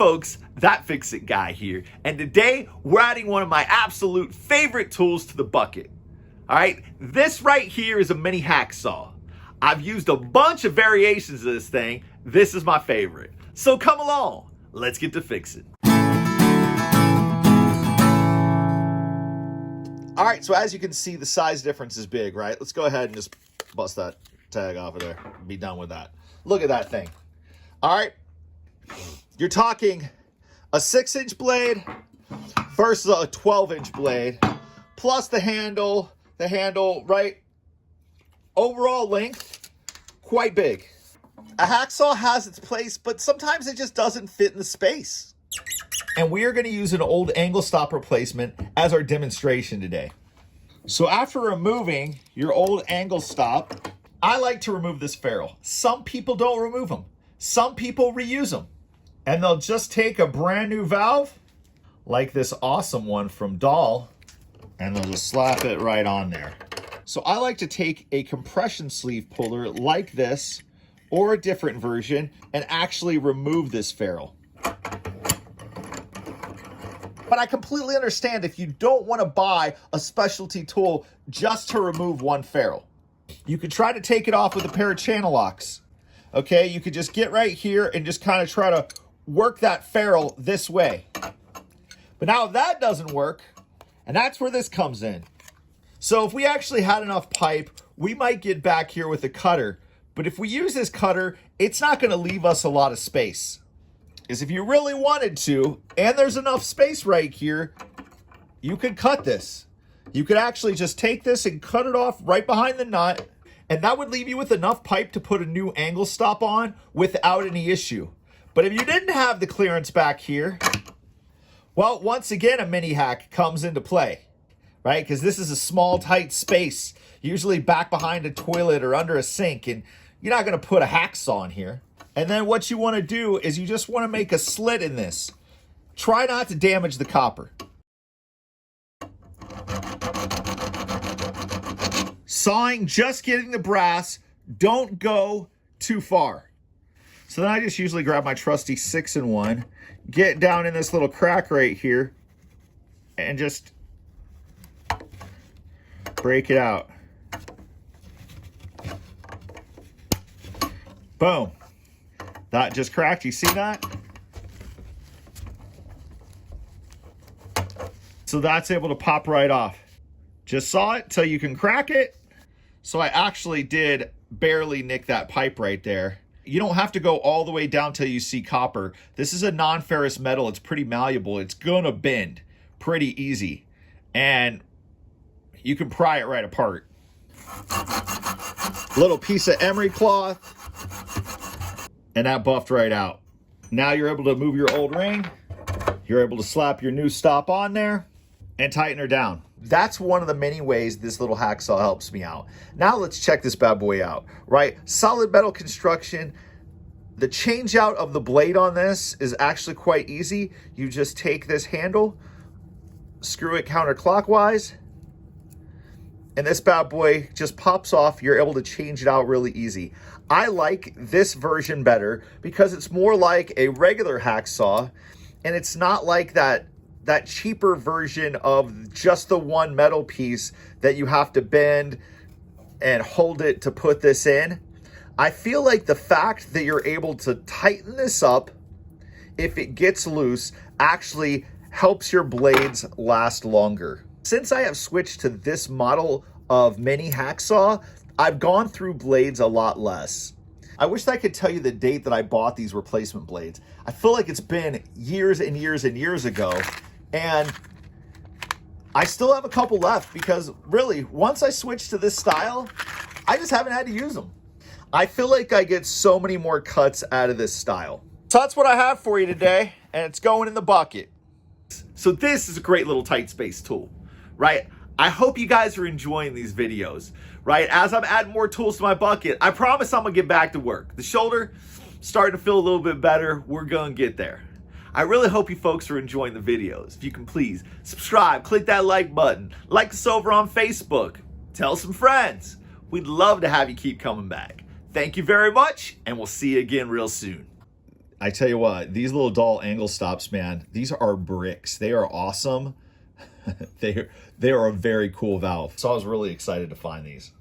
folks, That Fix It Guy here, and today we're adding one of my absolute favorite tools to the bucket. All right, this right here is a mini hacksaw. I've used a bunch of variations of this thing. This is my favorite. So come along, let's get to fixing. All right, so as you can see, the size difference is big, right? Let's go ahead and just bust that tag off of there. Be done with that. Look at that thing. All right, you're talking a 6-inch blade versus a 12-inch blade, plus the handle, right? Overall length, quite big. A hacksaw has its place, but sometimes it just doesn't fit in the space. And we are going to use an old angle stop replacement as our demonstration today. So after removing your old angle stop, I like to remove this ferrule. Some people don't remove them. Some people reuse them. And they'll just take a brand new valve, like this awesome one from Dahl, and they'll just slap it right on there. So I like to take a compression sleeve puller like this, or a different version, and actually remove this ferrule. But I completely understand if you don't want to buy a specialty tool just to remove one ferrule. You could try to take it off with a pair of channel locks. Okay, you could just get right here and just kind of try to work that ferrule this way. But now if that doesn't work, and that's where this comes in. So if we actually had enough pipe, we might get back here with a cutter. But if we use this cutter, it's not going to leave us a lot of space. Because if you really wanted to, and there's enough space right here, you could cut this. You could actually just take this and cut it off right behind the nut, and that would leave you with enough pipe to put a new angle stop on without any issue. But if you didn't have the clearance back here, well, once again, a mini hack comes into play, right? Because this is a small, tight space, usually back behind a toilet or under a sink, and you're not going to put a hacksaw in here. And then what you want to do is you just want to make a slit in this. Try not to damage the copper. Sawing, just getting the brass, don't go too far. So then I just usually grab my trusty 6-in-1, get down in this little crack right here, and just break it out. Boom. That just cracked. You see that? So that's able to pop right off. Just saw it till you can crack it. So I actually did barely nick that pipe right there. You don't have to go all the way down till you see copper. This is a non-ferrous metal. It's pretty malleable. It's going to bend pretty easy. And you can pry it right apart. Little piece of emery cloth. And that buffed right out. Now you're able to move your old ring. You're able to slap your new stop on there and tighten her down. That's one of the many ways this little hacksaw helps me out. Now let's check this bad boy out, right? Solid metal construction. The change out of the blade on this is actually quite easy. You just take this handle, screw it counterclockwise, and this bad boy just pops off. You're able to change it out really easy. I like this version better because it's more like a regular hacksaw, and it's not like that cheaper version of just the one metal piece that you have to bend and hold it to put this in. I feel like the fact that you're able to tighten this up if it gets loose actually helps your blades last longer. Since I have switched to this model of mini hacksaw, I've gone through blades a lot less. I wish I could tell you the date that I bought these replacement blades. I feel like it's been years and years and years ago, and I still have a couple left because really, once I switched to this style, I just haven't had to use them. I feel like I get so many more cuts out of this style. So that's what I have for you today, and it's going in the bucket. So this is a great little tight space tool, right? I hope you guys are enjoying these videos, right? As I'm adding more tools to my bucket, I promise I'm gonna get back to work. The shoulder starting to feel a little bit better. We're gonna get there. I really hope you folks are enjoying the videos. If you can please subscribe, click that like button, like us over on Facebook, tell some friends. We'd love to have you keep coming back. Thank you very much, and we'll see you again real soon. I tell you what, these little dull angle stops, man, these are bricks. They are awesome. They are a very cool valve. So I was really excited to find these.